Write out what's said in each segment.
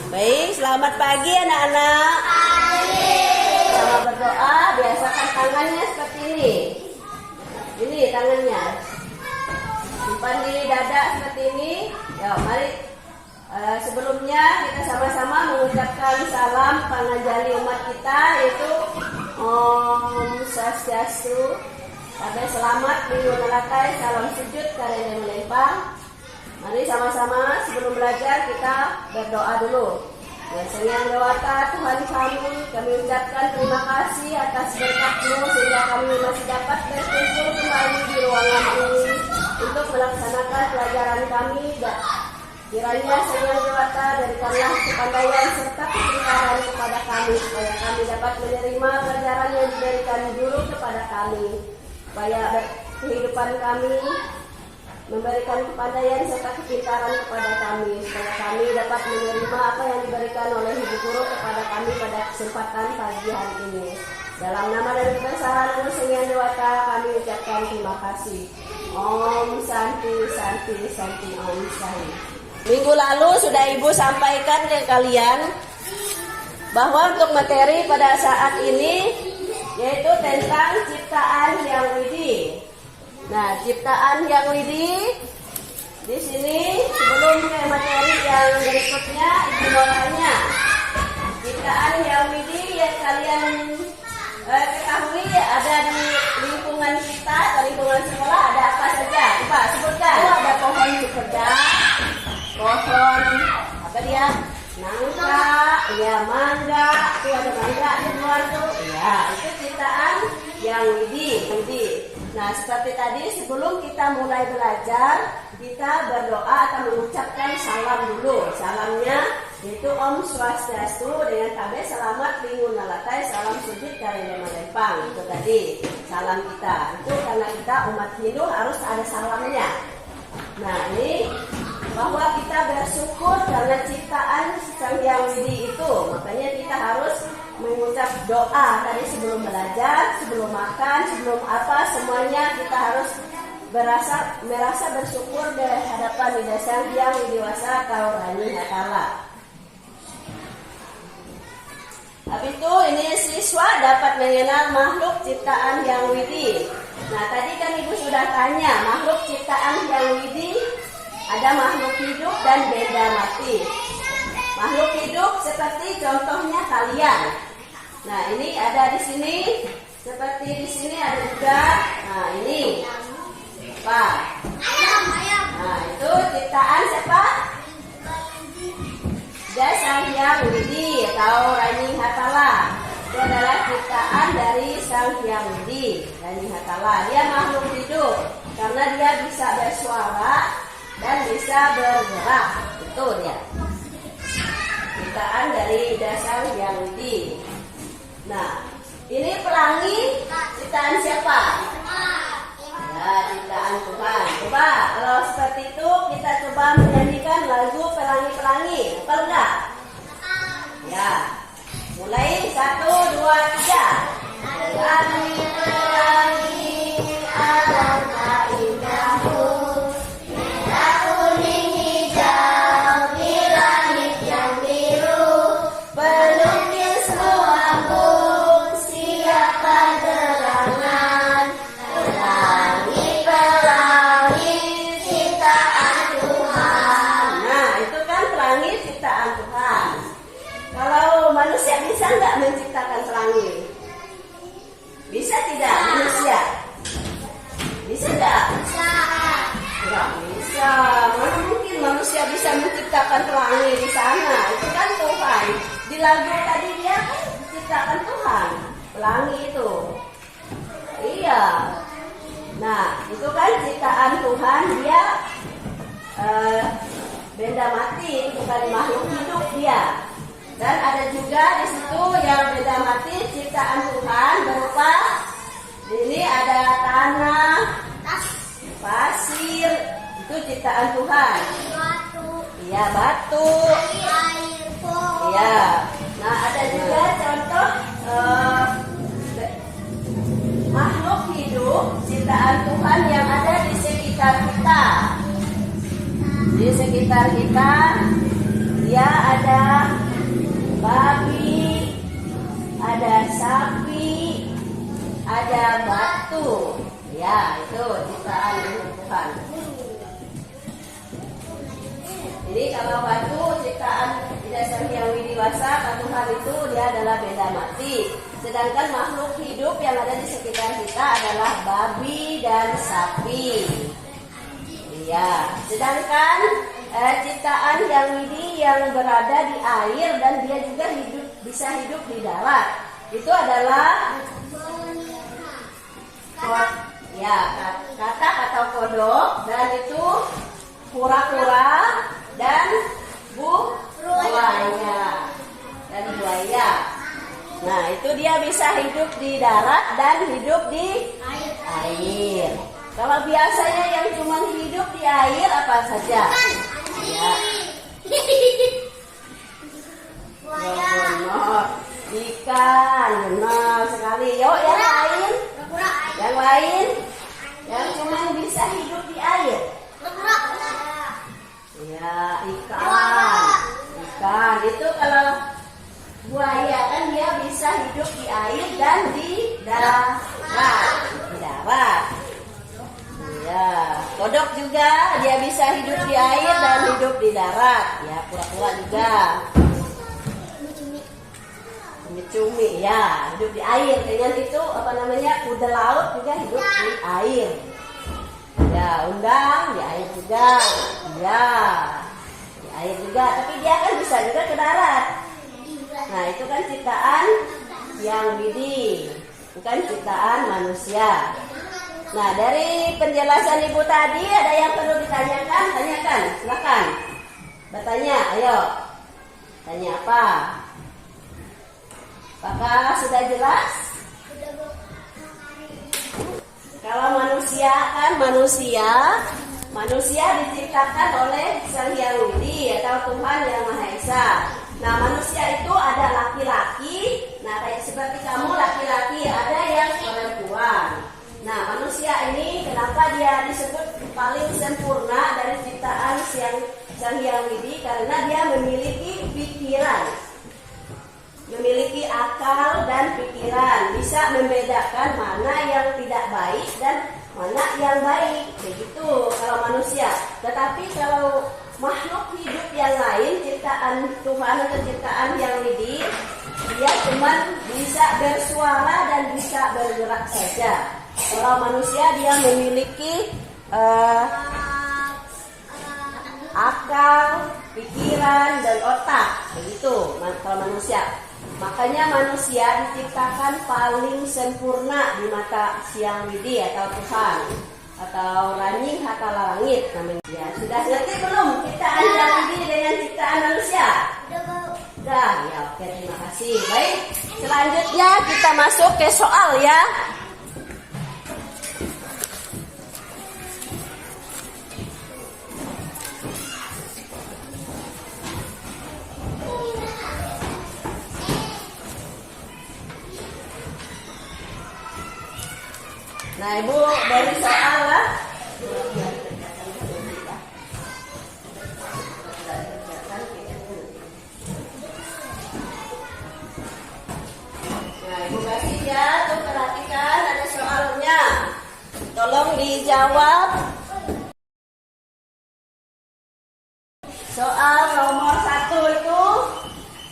Baik, selamat pagi anak-anak. Sama berdoa, biasakan tangannya seperti ini. Ini tangannya. Simpan di dada seperti ini. Ya, mari. Sebelumnya kita sama-sama mengucapkan salam panganjali umat kita, yaitu Om Swastiastu. Sampai selamat minggu nalakai, salam sujud karena melempang. Mari sama-sama sebelum belajar kita berdoa dulu. Yang lewata Tuhan kami ucapkan terima kasih atas berkat-Mu sehingga kami masih dapat berkumpul kembali di ruangan ini untuk melaksanakan pelajaran kami. Kiranya Sang Dewata berikanlah kepandaian serta kepintaran kepada kami supaya kami dapat menerima pelajaran yang diberikan guru kepada kami, supaya kehidupan kami memberikan kepandaian serta kepintaran kepada kami, supaya kami dapat menerima apa yang diberikan oleh Ibu Guru kepada kami pada kesempatan pagi hari ini. Dalam nama dan kebesaran Sang Dewata kami ucapkan terima kasih. Om Santi Santi Santi Om Santi. Minggu lalu sudah Ibu sampaikan ke kalian bahwa untuk materi pada saat ini yaitu tentang ciptaan yang widih. Nah, ciptaan yang widih di sini sebelum ke materi yang berikutnya Ibu mau tanya, ciptaan yang widih yang kalian ketahui ada di lingkungan kita atau lingkungan sekolah ada apa saja? Coba sebutkan. Ada pohon cipeda, pohon apa dia? Nangka, ya mangga, itu ada mangga di luar tuh. Ya, itu ciptaan yang widih. Nah, seperti tadi sebelum kita mulai belajar, kita berdoa atau mengucapkan salam dulu. Salamnya yaitu Om Swastiastu dengan KB selamat minggu nalakai, salam sujud karena melempang. Itu tadi salam kita. Itu karena kita umat Hindu harus ada salamnya. Nah, ini bahwa kita bersyukur karena ciptaan Sang Hyang Widi itu. Makanya kita harus mengucap doa tadi sebelum belajar, sebelum makan, sebelum apa, semuanya kita harus merasa bersyukur di hadapan Ida Sang Hyang Widiwasa Kaurani Hatala. Habis itu ini siswa dapat mengenal makhluk ciptaan Hyang Widi. Nah, tadi kan Ibu sudah tanya, makhluk ciptaan Hyang Widi ada makhluk hidup dan benda mati. Makhluk hidup seperti contohnya kalian. Nah, ini ada di sini, seperti di sini ada juga. Nah, ini apa? Ayam. Nah, itu ciptaan siapa? Sang Hyang Widi atau Rani Hatala. Itu adalah ciptaan dari Sang Hyang Widi, Rani Hatala. Dia makhluk hidup karena dia bisa bersuara dan bisa bergerak. Itu dia ciptaan dari Sang Hyang Widi. Nah, ini pelangi ciptaan siapa? Ya, ciptaan Tuhan. Coba kalau seperti itu kita coba menyanyikan lagu pelangi-pelangi. Hafal enggak? Ya. Mulai 1, 2, 3. Pelangi-pelangi alangkah indahmu. Bisa nggak menciptakan pelangi? Bisa tidak manusia? Bisa nggak? Bisa. Nggak bisa. Mana mungkin manusia bisa menciptakan pelangi di sana? Itu kan Tuhan. Di lagu tadi dia kan diciptakan Tuhan. Pelangi itu. Iya. Nah, itu kan ciptaan Tuhan. Dia benda mati, itu bukan makhluk hidup dia. Dan ada juga di situ yang benda mati ciptaan Tuhan berupa ini ada tanah, pasir, itu ciptaan Tuhan. Iya, batu. Iya. Nah, ada juga contoh makhluk hidup ciptaan Tuhan yang ada di sekitar kita. Di sekitar kita dia ada ada batu. Ya, itu ciptaan Tuhan. Jadi kalau batu ciptaan Sang Hyang Widiwasa, Tuhan itu dia adalah benda mati. Sedangkan makhluk hidup yang ada di sekitar kita adalah babi dan sapi. Iya. Sedangkan ciptaan Yang Widi yang berada di air dan dia juga bisa hidup di darat. Itu adalah katak atau kodok, dan itu kura-kura dan buaya. Nah, itu dia bisa hidup di darat dan hidup di air. Kalau biasanya yang cuma hidup di air apa saja? Ya. Benar. Ikan, benar sekali. Yuk, yang lain? Yang lain? Yang cuma bisa hidup di air? Ya, ikan itu kalau buaya kan dia bisa hidup di air dan di darat. Ya, kodok juga dia bisa hidup di air dan hidup di darat. Ya, kura-kura juga. Cumi ya, hidup di air. Dengan itu kuda laut juga hidup di air. Ya, undang di air juga. Ya, di air juga. Tapi dia kan bisa juga ke darat. Nah, itu kan ciptaan Yang Widi, bukan ciptaan manusia. Nah, dari penjelasan Ibu tadi ada yang perlu ditanyakan? Tanyakan, silakan. Bertanya, ayo. Tanya apa? Apakah sudah jelas? Kalau manusia kan manusia diciptakan oleh Sang Hyang Widi atau Tuhan Yang Maha Esa. Nah, manusia itu ada laki-laki. Nah, kayak seperti kamu laki-laki, ada yang perempuan. Nah, manusia ini kenapa dia disebut paling sempurna dari ciptaan Sang Hyang Widi? Karena dia memiliki pikiran, memiliki akal dan pikiran, bisa membedakan mana yang tidak baik dan mana yang baik. Begitu kalau manusia. Tetapi kalau makhluk hidup yang lain, ciptaan Tuhan atau ciptaan Yang Widi, dia cuma bisa bersuara dan bisa bergerak saja. Kalau manusia dia memiliki akal, pikiran, dan otak. Begitu kalau manusia. Makanya manusia diciptakan paling sempurna di mata Hyang Widi atau Tuhan, atau Ranying Hatala Langit namanya. Ya, sudah ngerti belum ciptaan Hyang Widi dengan ciptaan manusia? Sudah, ya oke, terima kasih. Baik, selanjutnya kita masuk ke soal ya. Nah, Ibu dari soal lah. Nah, Ibu kasih ya, tuh perhatikan ada soalnya. Tolong dijawab. Soal nomor 1 itu,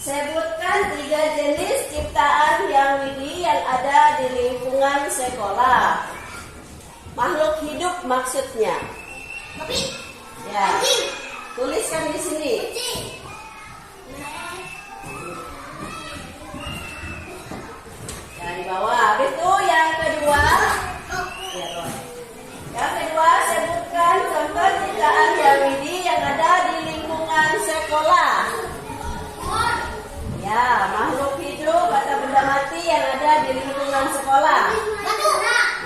sebutkan 3 jenis ciptaan Yang Widi yang ada di lingkungan sekolah. Makhluk hidup maksudnya. Ya, tuliskan di sini. Ya, di bawah. Habis itu yang kedua. Yang kedua, sebutkan contoh ciptaan Yang Widi yang ada di lingkungan sekolah. Ya, makhluk hidup atau benda mati yang ada di lingkungan sekolah.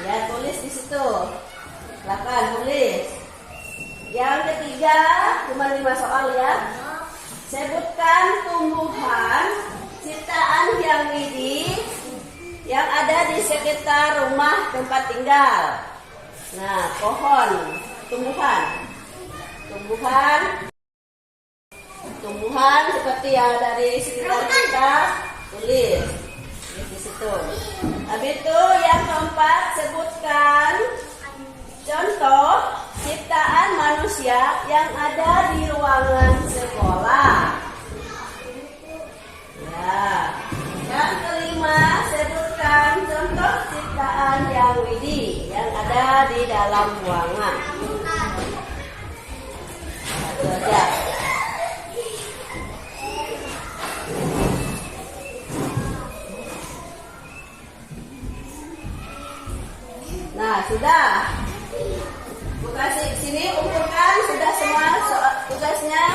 Ya, tulis di situ. Silakan tulis. Yang ketiga, cuma 5 soal ya. Sebutkan tumbuhan ciptaan Yang Widi yang ada di sekitar rumah tempat tinggal. Nah, pohon, tumbuhan seperti yang dari sekitar kita, tulis di situ. Habis itu yang keempat, sebutkan contoh ciptaan manusia yang ada di ruangan sekolah. Ya. Yang kelima, sebutkan contoh ciptaan yang Widi yang ada di dalam ruangan. Satu aja. Nah, sudah. Buka sini, umpulkan sudah semua tugasnya.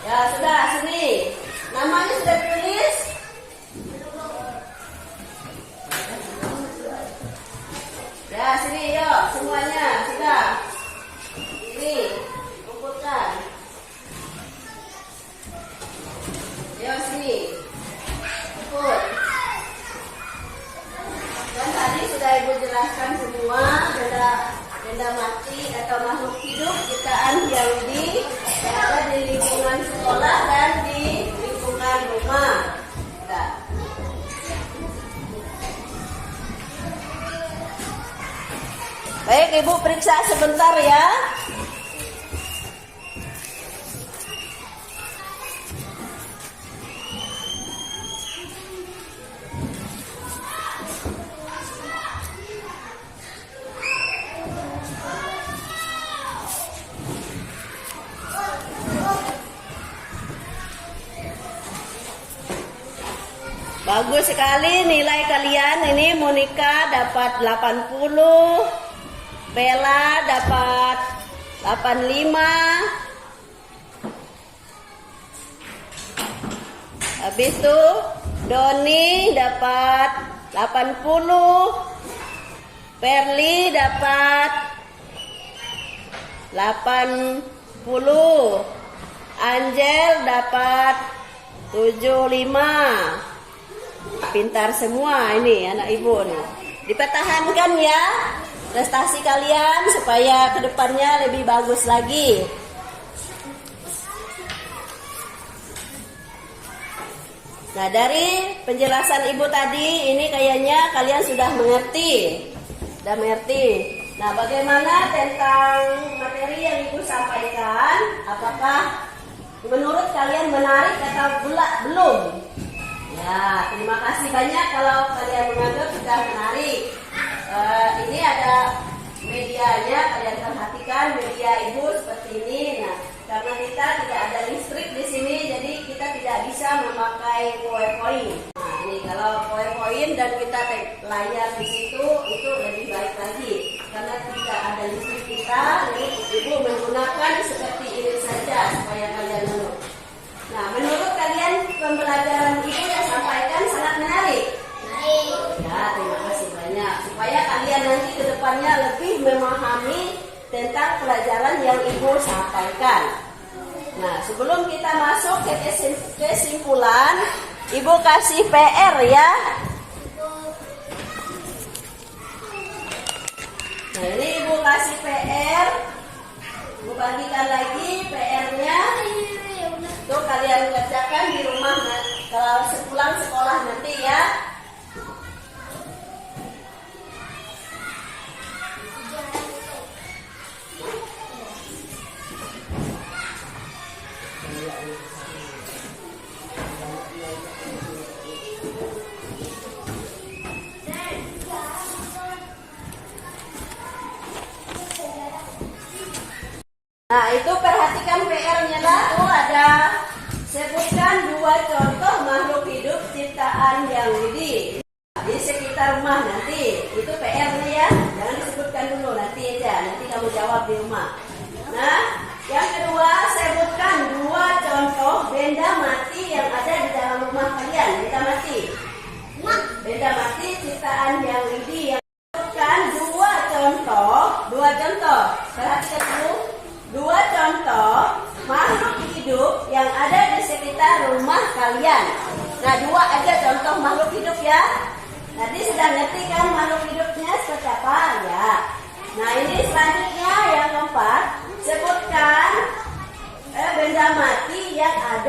Ya, sudah, sini. Namanya sudah ditulis. Ya, sini yuk, semuanya sudah. Sini, kumpulkan. Yuk, sini. Kumpul. Dan tadi sudah Ibu jelaskan semua benda mati atau makhluk hidup ciptaan Yahudi yang ada di lingkungan sekolah dan di lingkungan rumah. Nah. Baik, Ibu periksa sebentar ya. Bagus sekali nilai kalian. Ini Monica dapat 80, Bella dapat 85. Habis itu Doni dapat 80, Perli dapat 80, Angel dapat 75. Pintar semua ini anak Ibu nih. Dipertahankan ya prestasi kalian supaya kedepannya lebih bagus lagi. Nah, dari penjelasan Ibu tadi ini kayaknya kalian sudah mengerti. Nah, bagaimana tentang materi yang Ibu sampaikan? Apakah menurut kalian menarik atau belum? Ya, terima kasih banyak kalau kalian menganggap sudah menarik. Ini ada medianya, kalian perhatikan media Ibu seperti ini. Nah, karena kita tidak ada listrik di sini, jadi kita tidak bisa memakai PowerPoint. Nah, ini kalau PowerPoint dan kita layar di situ, itu lebih baik lagi. Karena tidak ada listrik kita, jadi Ibu menggunakan seperti ini saja supaya kalian menurut. Nah, menurut kalian pembelajaran Ibu yang sampaikan sangat menarik. Ya, terima kasih banyak. Supaya kalian nanti ke depannya lebih memahami tentang pelajaran yang Ibu sampaikan. Nah, sebelum kita masuk ke kesimpulan, Ibu kasih PR ya. Nah, ini Ibu kasih PR. Ibu bagikan lagi PR-nya. Tuh kalian kerjakan di rumah kalau sepulang sekolah nanti ya. Nah, itu perhatikan PR-nya lah. Tuh ada sebutkan 2 contoh makhluk hidup ciptaan yang Widi di sekitar rumah nanti. Itu PR-nya ya. Jangan disebutkan dulu, nanti aja. Nanti kamu jawab di rumah. Nah, yang kedua sebutkan 2 contoh benda mati yang ada di dalam rumah kalian. Benda mati. Benda mati ciptaan yang Widi. Yang sebutkan 2 contoh. Perhatikan dulu. 2 contoh makhluk hidup yang ada di sekitar rumah kalian. Nah, 2 aja contoh makhluk hidup ya. Tadi sudah ngerti kan makhluk hidupnya seperti apa ya. Nah, ini selanjutnya yang keempat, sebutkan benda mati yang ada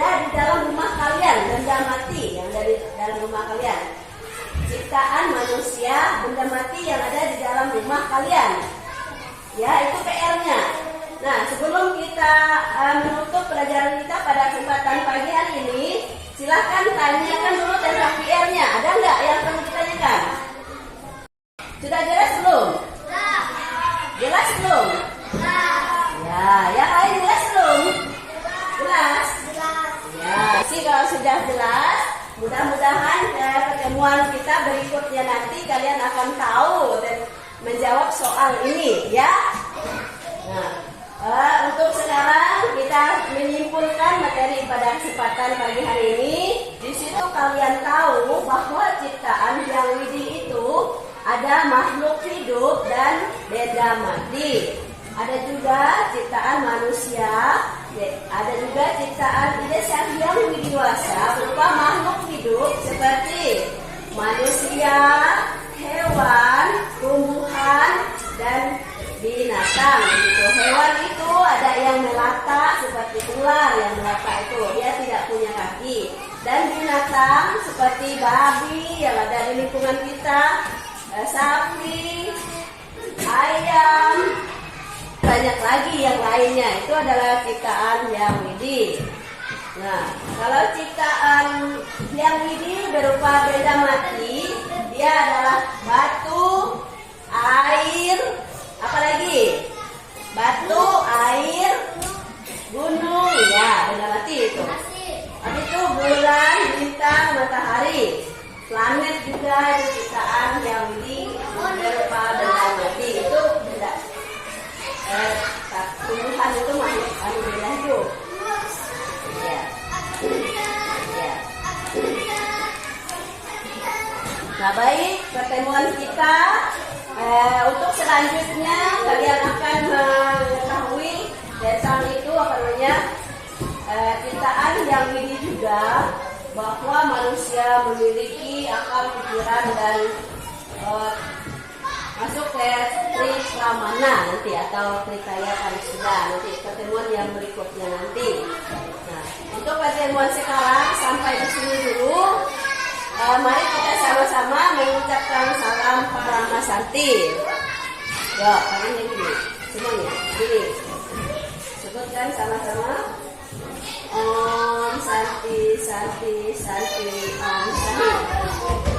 kalian. Ya, itu PR-nya. Nah, sebelum kita menutup pelajaran kita pada kesempatan pagi hari ini, silahkan tanyakan dulu tentang PR-nya. Ada nggak yang perlu ditanyakan? Sudah jelas belum? Jelas belum? Ya, yang lain jelas belum? Jelas? Ya, sih kalau sudah jelas, mudah-mudahan pertemuan kita berikutnya nanti kalian akan tahu dan menjawab soal ini, ya. Nah, untuk sekarang kita menyimpulkan materi pada kesempatan pagi hari ini. Di situ kalian tahu bahwa ciptaan yang widi itu ada makhluk hidup dan benda mati. Ada juga ciptaan manusia, ada juga ciptaan yang widiwasa berupa makhluk hidup seperti manusia, hewan, tumbuhan, dan binatang. Gitu. Hewan itu ada yang melata seperti ular yang melata itu dia tidak punya kaki. Dan binatang seperti babi yang ada di lingkungan kita, sapi, ayam, banyak lagi yang lainnya. Itu adalah ciptaan yang widi. Nah, kalau ciptaan yang widi berupa benda mati, dia adalah batu, air, apalagi? Batu, air, gunung, ya benda mati itu. Habis itu bulan, bintang, matahari, planet juga itu ciptaan yang widi berupa benda mati. Itu benda tumbuhan itu makhluk benda hidup. Ya. Ya. Nah, baik, pertemuan kita untuk selanjutnya kalian akan mengetahui tentang itu apa namanya ciptaan yang ini juga, bahwa manusia memiliki akal, pikiran, dan masuk ke Tripramana nanti atau Trikaya Parisudha nanti pertemuan yang berikutnya nanti. Nah, untuk pertemuan sekarang sampai di sini dulu. Mari kita sama-sama mengucapkan salam Paramasanti. Ya, kalian ini semuanya. Jadi sebutkan sama-sama. Om Santi Santi Santi Om Santi.